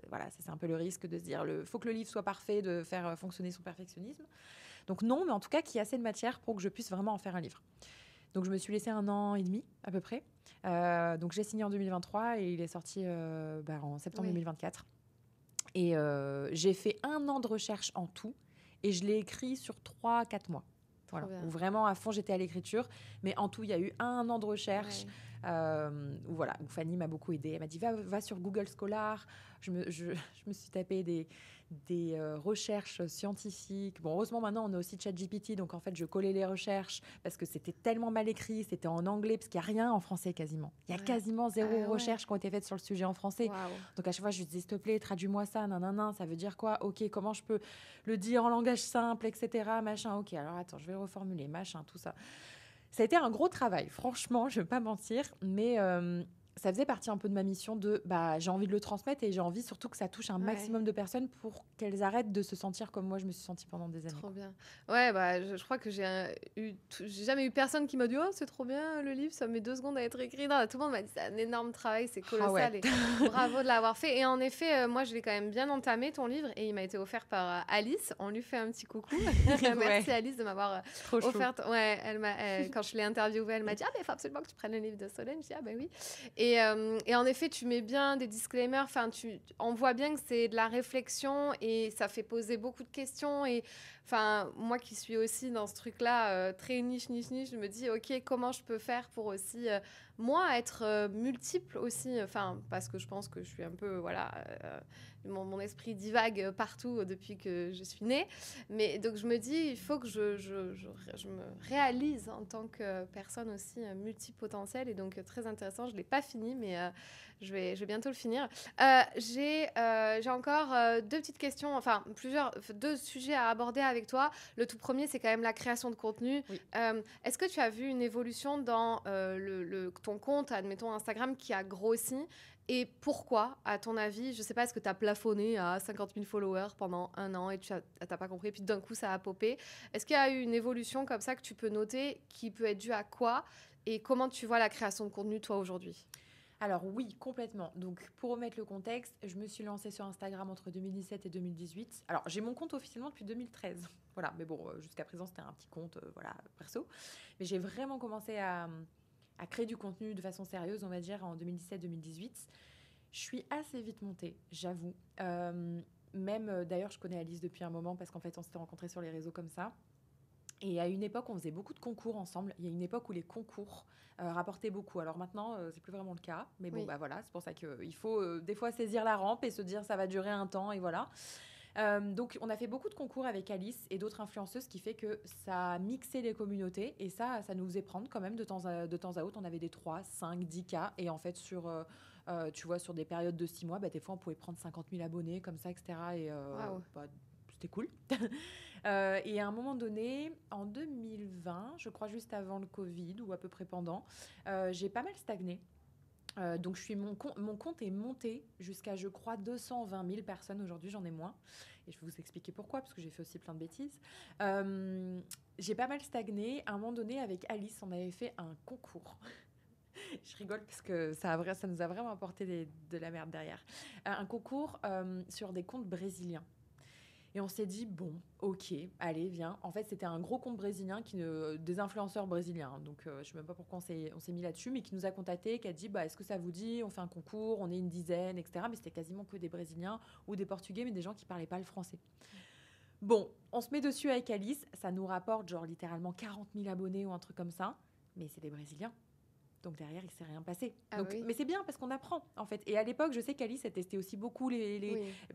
voilà, c'est un peu le risque de se dire, faut que le livre soit parfait, de faire fonctionner son perfectionnisme. Donc non, mais en tout cas, qu'il y ait assez de matière pour que je puisse vraiment en faire un livre. Donc je me suis laissé 1 an et demi, à peu près. Donc j'ai signé en 2023 et il est sorti en septembre 2024. Et j'ai fait 1 an de recherche en tout, et je l'ai écrit sur 3-4 mois. Voilà. Où vraiment à fond j'étais à l'écriture, mais en tout il y a eu 1 an de recherche, où Fanny m'a beaucoup aidée. Elle m'a dit va sur Google Scholar. Je me suis tapé des recherches scientifiques. Bon, heureusement maintenant on a aussi ChatGPT, donc en fait je collais les recherches, parce que c'était tellement mal écrit, c'était en anglais, parce qu'il n'y a rien en français quasiment. Il y a quasiment zéro recherche qui ont été faites sur le sujet en français. Donc à chaque fois je lui disais, s'il te plaît, traduis-moi ça, nanana, ça veut dire quoi? Ok, comment je peux le dire en langage simple, etc. Machin, ok, alors attends, je vais reformuler, machin, tout ça. Ça a été un gros travail, franchement, je ne vais pas mentir, mais ça faisait partie un peu de ma mission de j'ai envie de le transmettre, et j'ai envie surtout que ça touche un maximum de personnes pour qu'elles arrêtent de se sentir comme moi je me suis sentie pendant des années. Trop bien. Ouais, je crois que j'ai jamais eu personne qui m'a dit, oh, c'est trop bien le livre, ça met 2 secondes à être écrit. Non, tout le monde m'a dit, c'est un énorme travail, c'est colossal, et bravo de l'avoir fait. Et en effet, moi je l'ai quand même bien entamé, ton livre, et il m'a été offert par Alice. On lui fait un petit coucou. Merci Alice de m'avoir offert. Ouais, quand je l'ai interviewée, elle m'a dit, mais il faut absolument que tu prennes le livre de Solène. Je dis, ben oui. Et en effet, tu mets bien des disclaimers, enfin, on voit bien que c'est de la réflexion, et ça fait poser beaucoup de questions. Et enfin, moi qui suis aussi dans ce truc-là, très niche, je me dis, ok, comment je peux faire pour aussi, moi, être multiple aussi, enfin, parce que je pense que je suis un peu, voilà, mon esprit divague partout depuis que je suis née. Mais donc, je me dis, il faut que je me réalise en tant que personne aussi multipotentielle. Et donc, très intéressant. Je ne l'ai pas fini, mais je vais bientôt le finir. J'ai encore 2 petites questions, enfin, 2 sujets à aborder avec toi. Le tout premier, c'est quand même la création de contenu. Oui. Est-ce que tu as vu une évolution dans ton compte, admettons Instagram, qui a grossi? Et pourquoi, à ton avis? Je ne sais pas, est-ce que tu as plafonné à 50 000 followers pendant 1 an et tu n'as pas compris, puis d'un coup, ça a popé? Est-ce qu'il y a eu une évolution comme ça que tu peux noter, qui peut être due à quoi? Et comment tu vois la création de contenu, toi, aujourd'hui? Alors oui, complètement. Donc pour remettre le contexte, je me suis lancée sur Instagram entre 2017 et 2018. Alors j'ai mon compte officiellement depuis 2013. Voilà, mais bon, jusqu'à présent c'était un petit compte perso. Mais j'ai vraiment commencé à créer du contenu de façon sérieuse, on va dire, en 2017-2018. Je suis assez vite montée, j'avoue. Même d'ailleurs, je connais Alice depuis un moment, parce qu'en fait on s'était rencontrés sur les réseaux comme ça. Et à une époque, on faisait beaucoup de concours ensemble. Il y a une époque où les concours rapportaient beaucoup. Alors maintenant, c'est plus vraiment le cas. Mais bon, voilà, c'est pour ça qu'il faut des fois saisir la rampe et se dire ça va durer un temps, et voilà. Donc, on a fait beaucoup de concours avec Alice et d'autres influenceuses, ce qui fait que ça a mixé les communautés. Et ça nous faisait prendre quand même de temps à autre. On avait des 3, 5, 10 cas. Et en fait, tu vois, sur des périodes de 6 mois, des fois, on pouvait prendre 50 000 abonnés comme ça, etc. Et c'était cool. Et à un moment donné, en 2020, je crois juste avant le Covid ou à peu près pendant, j'ai pas mal stagné. Donc, mon compte est monté jusqu'à, je crois, 220 000 personnes. Aujourd'hui, j'en ai moins. Et je vais vous expliquer pourquoi, parce que j'ai fait aussi plein de bêtises. J'ai pas mal stagné. À un moment donné, avec Alice, on avait fait un concours. Je rigole parce que ça nous a vraiment apporté de la merde derrière. Un concours sur des comptes brésiliens. Et on s'est dit, bon, ok, allez, viens. En fait, c'était un gros compte brésilien, des influenceurs brésiliens. Donc, je ne sais même pas pourquoi on s'est mis là-dessus, mais qui nous a contactés, qui a dit, bah, est-ce que ça vous dit? On fait un concours, on est une dizaine, etc. Mais c'était quasiment que des Brésiliens ou des Portugais, mais des gens qui ne parlaient pas le français. Bon, on se met dessus avec Alice. Ça nous rapporte, genre, littéralement 40 000 abonnés ou un truc comme ça. Mais c'est des Brésiliens. Donc derrière, il ne s'est rien passé. Mais c'est bien parce qu'on apprend, en fait. Et à l'époque, je sais qu'Alice a testé aussi beaucoup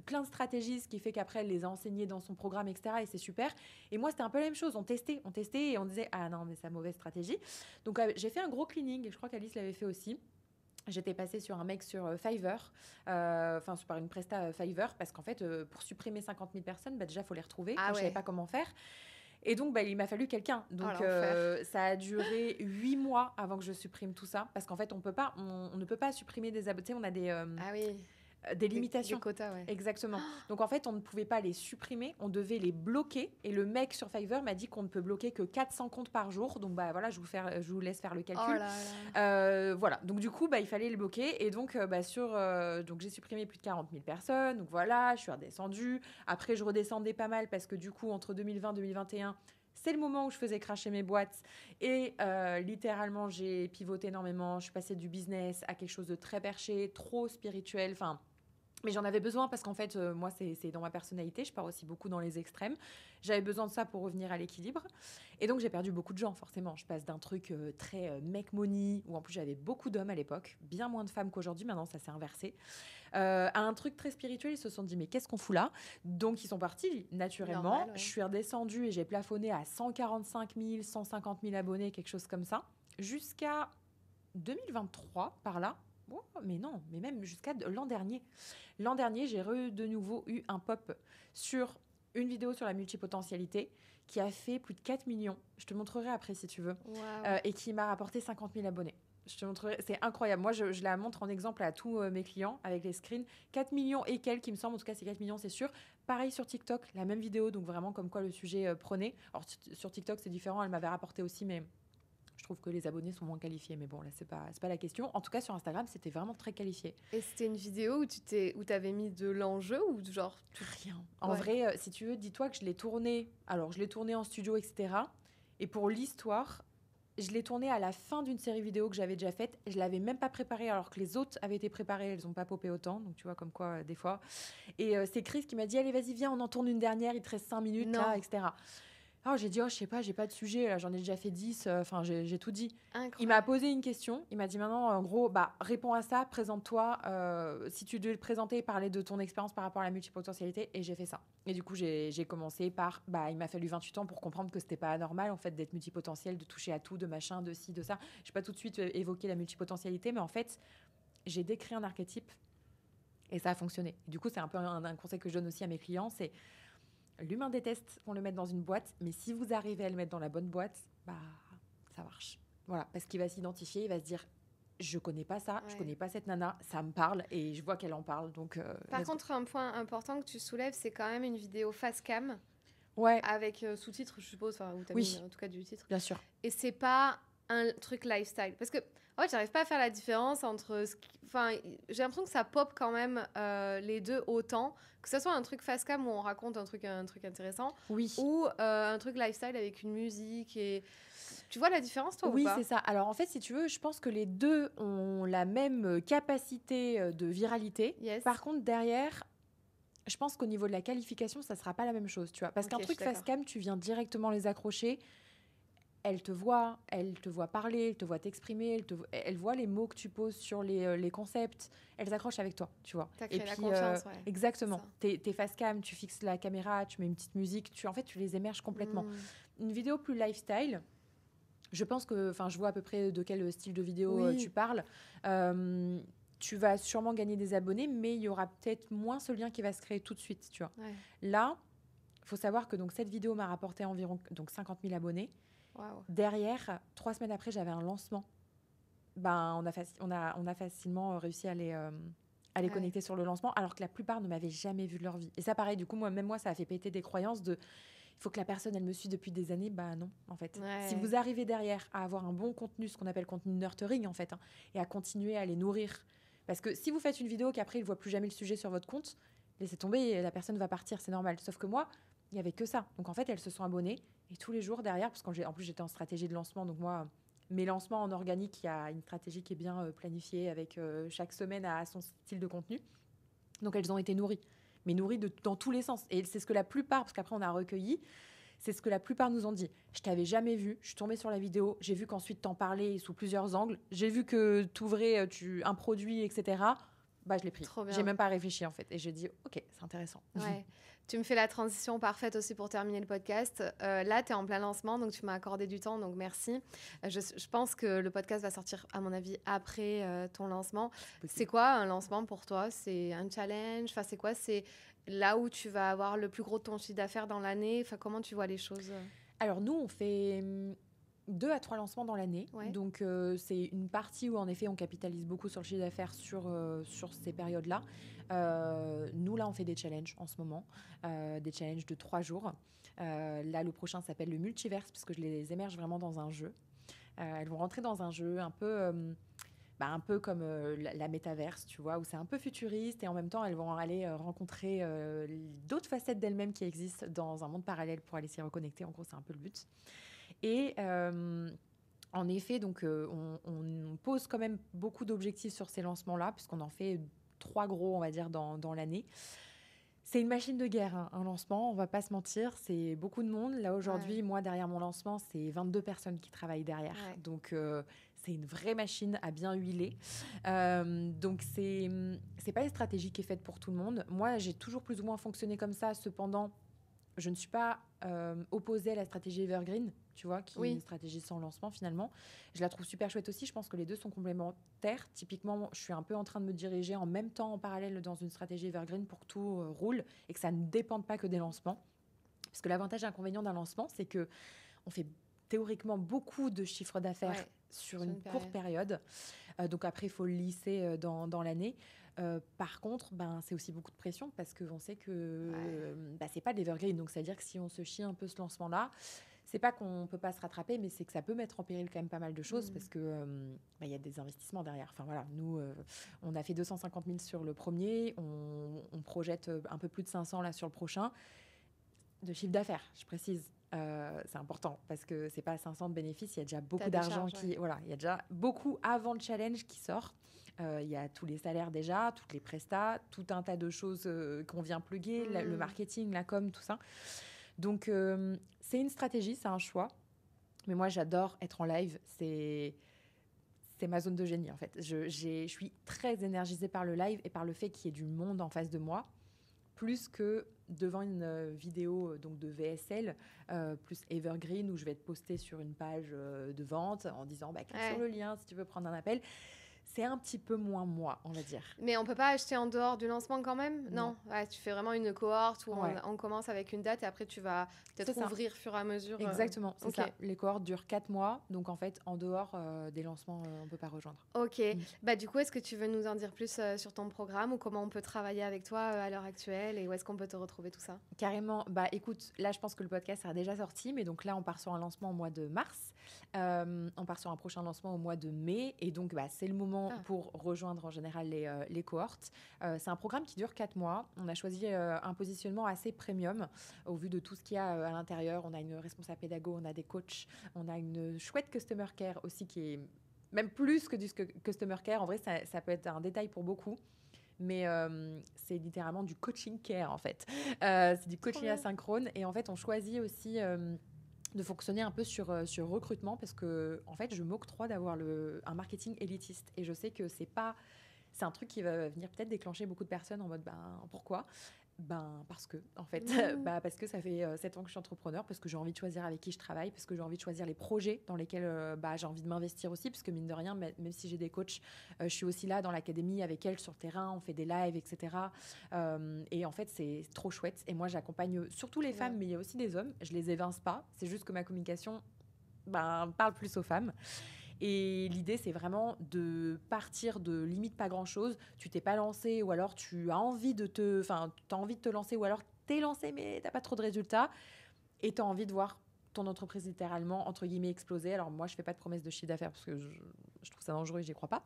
plein de stratégies, ce qui fait qu'après, elle les a enseignées dans son programme, etc. Et c'est super. Et moi, c'était un peu la même chose. On testait et on disait, ah non, mais c'est une mauvaise stratégie. Donc j'ai fait un gros cleaning. Et je crois qu'Alice l'avait fait aussi. J'étais passée sur un mec sur Fiverr, par une presta Fiverr, parce qu'en fait, pour supprimer 50 000 personnes, déjà, il faut les retrouver. Je ne savais pas comment faire. Et donc, il m'a fallu quelqu'un. Donc, ça a duré 8 mois avant que je supprime tout ça. Parce qu'en fait, on ne peut pas supprimer des abonnés. On a des limitations. Des quotas, ouais. Exactement. Donc, en fait, on ne pouvait pas les supprimer. On devait les bloquer. Et le mec sur Fiverr m'a dit qu'on ne peut bloquer que 400 comptes par jour. Donc, voilà, je vous laisse faire le calcul. Oh là là. Voilà. Donc, du coup, il fallait les bloquer. Et donc, donc j'ai supprimé plus de 40 000 personnes. Donc, voilà, je suis redescendue. Après, je redescendais pas mal parce que, du coup, entre 2020 et 2021, c'est le moment où je faisais cracher mes boîtes. Et littéralement, j'ai pivoté énormément. Je suis passée du business à quelque chose de très perché, trop spirituel. Mais j'en avais besoin parce qu'en fait, moi, c'est dans ma personnalité. Je pars aussi beaucoup dans les extrêmes. J'avais besoin de ça pour revenir à l'équilibre. Et donc, j'ai perdu beaucoup de gens, forcément. Je passe d'un truc très mec money, où en plus, j'avais beaucoup d'hommes à l'époque. Bien moins de femmes qu'aujourd'hui. Maintenant, ça s'est inversé. À un truc très spirituel, ils se sont dit, mais qu'est-ce qu'on fout là? Donc, ils sont partis naturellement. Normal, ouais. Je suis redescendue et j'ai plafonné à 145 000, 150 000 abonnés, quelque chose comme ça. Jusqu'à 2023, par là. Oh, mais non, mais même jusqu'à l'an dernier. L'an dernier, j'ai de nouveau eu un pop sur une vidéo sur la multipotentialité qui a fait plus de 4 millions. Je te montrerai après si tu veux. Wow. Et qui m'a rapporté 50 000 abonnés. Je te montrerai, c'est incroyable. Moi, je la montre en exemple à tous mes clients avec les screens. 4 millions et quelques, il me semble. En tout cas, c'est 4 millions, c'est sûr. Pareil sur TikTok, la même vidéo. Donc vraiment comme quoi le sujet prenait. Alors sur TikTok, c'est différent. Elle m'avait rapporté aussi, mais... Je trouve que les abonnés sont moins qualifiés, mais bon, là, c'est pas la question. En tout cas, sur Instagram, c'était vraiment très qualifié. Et c'était une vidéo où t'avais mis de l'enjeu ou genre... Rien. En vrai, si tu veux, dis-toi que je l'ai tournée. Alors, je l'ai tournée en studio, etc. Et pour l'histoire, je l'ai tournée à la fin d'une série vidéo que j'avais déjà faite. Je l'avais même pas préparée, alors que les autres avaient été préparées. Elles n'ont pas popé autant. Donc, tu vois, comme quoi, des fois. Et c'est Chris qui m'a dit, allez, vas-y, viens, on en tourne une dernière. Il te reste 5 minutes, là, etc. Alors, j'ai dit, je sais pas, j'ai pas de sujet, là, j'en ai déjà fait 10, j'ai tout dit. Incroyable. Il m'a posé une question, il m'a dit maintenant, en gros, réponds à ça, présente-toi, si tu devais le présenter, parler de ton expérience par rapport à la multipotentialité, et j'ai fait ça. Et du coup, j'ai commencé par, il m'a fallu 28 ans pour comprendre que c'était pas normal, en fait, d'être multipotentiel, de toucher à tout, de machin, de ci, de ça. J'ai pas tout de suite évoqué la multipotentialité, mais en fait, j'ai décrit un archétype, et ça a fonctionné. Et du coup, c'est un peu un conseil que je donne aussi à mes clients, c'est... L'humain déteste qu'on le mette dans une boîte, mais si vous arrivez à le mettre dans la bonne boîte, ça marche. Voilà, parce qu'il va s'identifier, il va se dire, je connais pas ça, je connais pas cette nana, ça me parle et je vois qu'elle en parle. Donc, par contre, un point important que tu soulèves, c'est quand même une vidéo face cam. Ouais. Avec sous-titres, je suppose, où tu as mis en tout cas du titre. Bien sûr. Et c'est pas un truc lifestyle. Parce que, en fait, j'arrive pas à faire la différence entre... j'ai l'impression que ça pop quand même les deux autant. Que ce soit un truc face cam où on raconte un truc intéressant. Oui. Ou un truc lifestyle avec une musique et... Tu vois la différence, toi, ou pas? Oui, c'est ça. Alors, en fait, si tu veux, je pense que les deux ont la même capacité de viralité. Yes. Par contre, derrière... Je pense qu'au niveau de la qualification, ça ne sera pas la même chose, tu vois. Parce qu'un truc face cam, tu viens directement les accrocher. Elle te voit parler, elle te voit t'exprimer, elle voit les mots que tu poses sur les concepts. Elle s'accroche avec toi, tu vois. T'as créé la confiance, ouais. Exactement. T'es face cam, tu fixes la caméra, tu mets une petite musique. En fait, tu les émerges complètement. Une vidéo plus lifestyle, je pense que... Enfin, je vois à peu près de quel style de vidéo tu parles. Tu vas sûrement gagner des abonnés, mais il y aura peut-être moins ce lien qui va se créer tout de suite, tu vois. Ouais. Là, il faut savoir que donc, cette vidéo m'a rapporté environ 50 000 abonnés. Wow. Derrière, 3 semaines après, j'avais un lancement on a facilement réussi à les connecter sur le lancement, alors que la plupart ne m'avaient jamais vu de leur vie. Et ça, pareil, du coup, moi, ça a fait péter des croyances de il faut que la personne, elle me suit depuis des années. Bah non, en fait. Ouais. Si vous arrivez derrière à avoir un bon contenu, ce qu'on appelle contenu nurturing, en fait, et à continuer à les nourrir. Parce que si vous faites une vidéo qu'après, il ne voit plus jamais le sujet sur votre compte, laissez tomber et la personne va partir, c'est normal. Sauf que moi, il n'y avait que ça. Donc en fait, elles se sont abonnées. Et tous les jours derrière, parce qu'en plus, j'étais en stratégie de lancement, donc moi... Mes lancements en organique, il y a une stratégie qui est bien planifiée avec chaque semaine à son style de contenu. Donc, elles ont été nourries. Mais nourries dans tous les sens. Et c'est ce que la plupart, parce qu'après, on a recueilli, c'est ce que la plupart nous ont dit. Je t'avais jamais vu, je suis tombée sur la vidéo, j'ai vu qu'ensuite t'en parlais sous plusieurs angles, j'ai vu que t'ouvrais un produit, etc. Bah, je l'ai pris. J'ai même pas réfléchi, en fait. Et j'ai dit, OK, c'est intéressant. Ouais. Tu me fais la transition parfaite aussi pour terminer le podcast. Là, tu es en plein lancement, donc tu m'as accordé du temps, donc merci. Je pense que le podcast va sortir, à mon avis, après ton lancement. C'est quoi un lancement pour toi? C'est un challenge? Enfin, c'est quoi? C'est là où tu vas avoir le plus gros de ton chiffre d'affaires dans l'année? Enfin, comment tu vois les choses? Alors, nous, on fait 2 à 3 lancements dans l'année. Ouais. Donc, c'est une partie où, en effet, on capitalise beaucoup sur le chiffre d'affaires sur ces périodes-là. Nous, là, on fait des challenges en ce moment. Des challenges de 3 jours. Là, le prochain s'appelle le Multiverse, parce que je les émerge vraiment dans un jeu. Elles vont rentrer dans un jeu un peu comme la métaverse, tu vois, où c'est un peu futuriste et en même temps, elles vont aller rencontrer d'autres facettes d'elles-mêmes qui existent dans un monde parallèle pour aller s'y reconnecter. En gros, c'est un peu le but. Et en effet, donc, on pose quand même beaucoup d'objectifs sur ces lancements-là, puisqu'on en fait 3 gros, on va dire, dans l'année. C'est une machine de guerre, hein, un lancement, on va pas se mentir, c'est beaucoup de monde. Là, aujourd'hui, moi, derrière mon lancement, c'est 22 personnes qui travaillent derrière. Ouais. Donc, c'est une vraie machine à bien huiler. Donc, c'est pas une stratégie qui est faite pour tout le monde. Moi, j'ai toujours plus ou moins fonctionné comme ça. Cependant, je ne suis pas opposée à la stratégie Evergreen, tu vois, qui est une stratégie sans lancement finalement. Je la trouve super chouette aussi. Je pense que les deux sont complémentaires. Typiquement, je suis un peu en train de me diriger en même temps, en parallèle, dans une stratégie Evergreen pour que tout roule et que ça ne dépende pas que des lancements. Parce que l'avantage et l'inconvénient d'un lancement, c'est que on fait théoriquement beaucoup de chiffre d'affaires sur une courte période. Donc après, il faut le lisser dans l'année. Par contre, c'est aussi beaucoup de pression parce qu'on sait que c'est pas de l'evergreen. Donc, c'est-à-dire que si on se chie un peu ce lancement-là, c'est pas qu'on peut pas se rattraper, mais c'est que ça peut mettre en péril quand même pas mal de choses parce que y a des investissements derrière. Enfin voilà, nous, on a fait 250 000 sur le premier, on projette un peu plus de 500 là sur le prochain de chiffre d'affaires, je précise. C'est important parce que c'est pas 500 de bénéfices, il y a déjà beaucoup d'argent il y a déjà beaucoup avant le challenge qui sort. Il y a tous les salaires déjà, toutes les prestats, tout un tas de choses qu'on vient plugger, le marketing, la com, tout ça. Donc, c'est une stratégie, c'est un choix. Mais moi, j'adore être en live. C'est ma zone de génie, en fait. Je suis très énergisée par le live et par le fait qu'il y ait du monde en face de moi, plus que devant une vidéo donc de VSL, plus Evergreen, où je vais être postée sur une page de vente en disant clique sur le lien si tu veux prendre un appel. C'est un petit peu moins moi, on va dire. Mais on peut pas acheter en dehors du lancement quand même? Non. Ouais, tu fais vraiment une cohorte où on commence avec une date et après tu vas peut-être ouvrir au fur et à mesure. Exactement, c'est ça. Les cohortes durent 4 mois. Donc en fait, en dehors des lancements, on ne peut pas rejoindre. Ok. Du coup, est-ce que tu veux nous en dire plus sur ton programme ou comment on peut travailler avec toi à l'heure actuelle et où est-ce qu'on peut te retrouver tout ça? Carrément. Écoute, là, je pense que le podcast sera déjà sorti. Mais donc là, on part sur un lancement au mois de mars. On part sur un prochain lancement au mois de mai. Et donc, c'est le moment pour rejoindre en général les cohortes. C'est un programme qui dure 4 mois. On a choisi un positionnement assez premium au vu de tout ce qu'il y a à l'intérieur. On a une responsable pédago, on a des coachs, on a une chouette customer care aussi qui est même plus que du customer care. En vrai, ça peut être un détail pour beaucoup. Mais c'est littéralement du coaching care en fait. C'est du coaching asynchrone. Et en fait, on choisit aussi de fonctionner un peu sur recrutement parce que en fait je m'octroie d'avoir un marketing élitiste et je sais que c'est un truc qui va venir peut-être déclencher beaucoup de personnes en mode pourquoi parce que en fait parce que ça fait 7 ans que je suis entrepreneur, parce que j'ai envie de choisir avec qui je travaille, parce que j'ai envie de choisir les projets dans lesquels j'ai envie de m'investir aussi, parce que mine de rien, même si j'ai des coachs, je suis aussi là dans l'académie avec elles sur le terrain, on fait des lives, etc. Et en fait c'est trop chouette et moi j'accompagne surtout les femmes, mais il y a aussi des hommes, je les évince pas, c'est juste que ma communication parle plus aux femmes. Et l'idée, c'est vraiment de partir de limite pas grand-chose. Tu t'es pas lancé ou alors tu as envie de t'as envie de te lancer ou alors t'es lancé mais t'as pas trop de résultats et tu as envie de voir ton entreprise littéralement, entre guillemets, exploser. Alors moi, je fais pas de promesse de chiffre d'affaires parce que je trouve ça dangereux et j'y crois pas.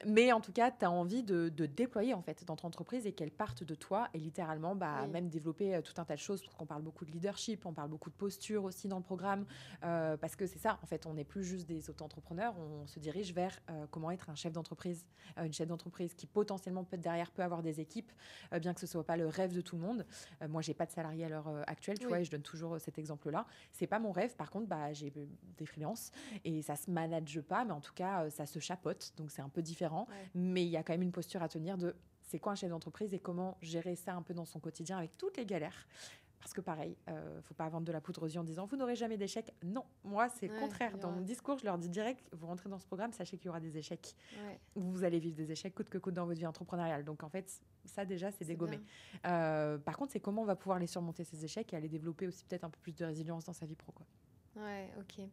Mais en tout cas, tu as envie de déployer en fait dans ton entreprise et qu'elle parte de toi et littéralement Oui. même développer tout un tas de choses parce qu'on parle beaucoup de leadership, on parle beaucoup de posture aussi dans le programme parce que c'est ça, en fait, on n'est plus juste des auto-entrepreneurs, on se dirige vers comment être un chef d'entreprise, une chef d'entreprise qui potentiellement peut-être derrière peut avoir des équipes, bien que ce soit pas le rêve de tout le monde. Moi, j'ai pas de salarié à l'heure actuelle, tu vois, et je donne toujours cet exemple-là. C'est pas mon rêve. Par contre, j'ai des freelances et ça se manage pas, mais en tout cas, ça se chapeaute. Donc, c'est un peu différent. Ouais. Mais il y a quand même une posture à tenir de c'est quoi un chef d'entreprise et comment gérer ça un peu dans son quotidien avec toutes les galères. Parce que pareil, faut pas vendre de la poudre aux yeux en disant vous n'aurez jamais d'échecs. Non, moi c'est le contraire. Dans mon discours, je leur dis direct, vous rentrez dans ce programme, sachez qu'il y aura des échecs. Ouais. Vous allez vivre des échecs coûte que coûte dans votre vie entrepreneuriale. Donc en fait, ça déjà, c'est dégommé. Par contre, c'est comment on va pouvoir les surmonter ces échecs et aller développer aussi peut-être un peu plus de résilience dans sa vie pro, quoi. Ouais, ok.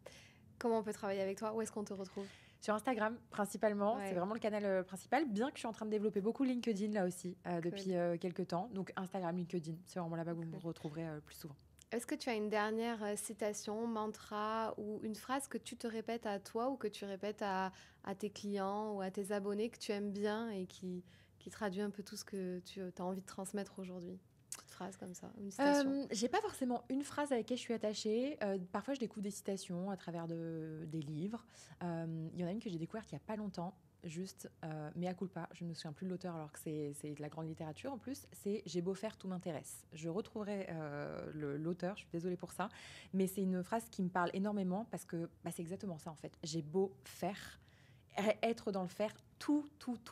Comment on peut travailler avec toi? Où est-ce qu'on te retrouve? Sur Instagram, principalement. C'est vraiment le canal principal, bien que je suis en train de développer beaucoup LinkedIn, là aussi, depuis quelques temps. Donc, Instagram, LinkedIn, c'est vraiment là-bas que vous me retrouverez plus souvent. Est-ce que tu as une dernière citation, mantra ou une phrase que tu te répètes à toi ou que tu répètes à tes clients ou à tes abonnés que tu aimes bien et qui traduit un peu tout ce que tu as envie de transmettre aujourd'hui? Phrase comme ça, une citation. J'ai pas forcément une phrase à laquelle je suis attachée. Parfois, je découvre des citations à travers des livres. Il y en a une que j'ai découverte il y a pas longtemps, juste mea culpa. Je ne me souviens plus de l'auteur alors que c'est de la grande littérature en plus. C'est J'ai beau faire, tout m'intéresse. Je retrouverai l'auteur, je suis désolée pour ça. Mais c'est une phrase qui me parle énormément parce que c'est exactement ça en fait. J'ai beau faire, être dans le faire, tout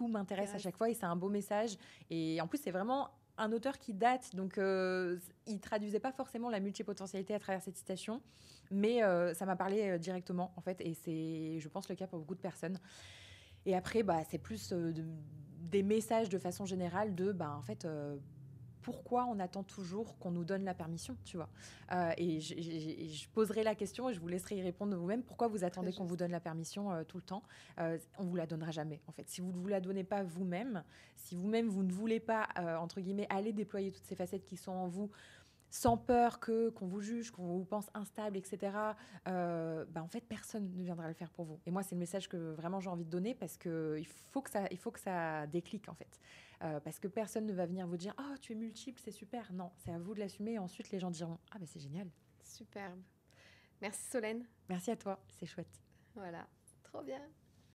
m'intéresse à chaque fois et c'est un beau message. Et en plus, c'est vraiment un auteur qui date, donc il traduisait pas forcément la multipotentialité à travers cette citation, mais ça m'a parlé directement en fait, et c'est, je pense, le cas pour beaucoup de personnes. Et après, c'est plus des messages de façon générale de, en fait, pourquoi on attend toujours qu'on nous donne la permission, tu vois. Et je poserai la question et je vous laisserai y répondre de vous-même. Pourquoi vous attendez qu'on vous donne la permission tout le temps? On ne vous la donnera jamais, en fait. Si vous ne vous la donnez pas vous-même, si vous-même, vous ne voulez pas, entre guillemets, aller déployer toutes ces facettes qui sont en vous, sans peur qu'on vous juge, qu'on vous pense instable, etc., en fait, personne ne viendra le faire pour vous. Et moi, c'est le message que vraiment j'ai envie de donner parce qu'il faut que ça déclique, en fait. Parce que personne ne va venir vous dire « Oh, tu es multiple, c'est super ». Non, c'est à vous de l'assumer. Et ensuite, les gens diront « Ah, c'est génial ». Superbe. Merci Solène. Merci à toi, c'est chouette. Voilà, trop bien.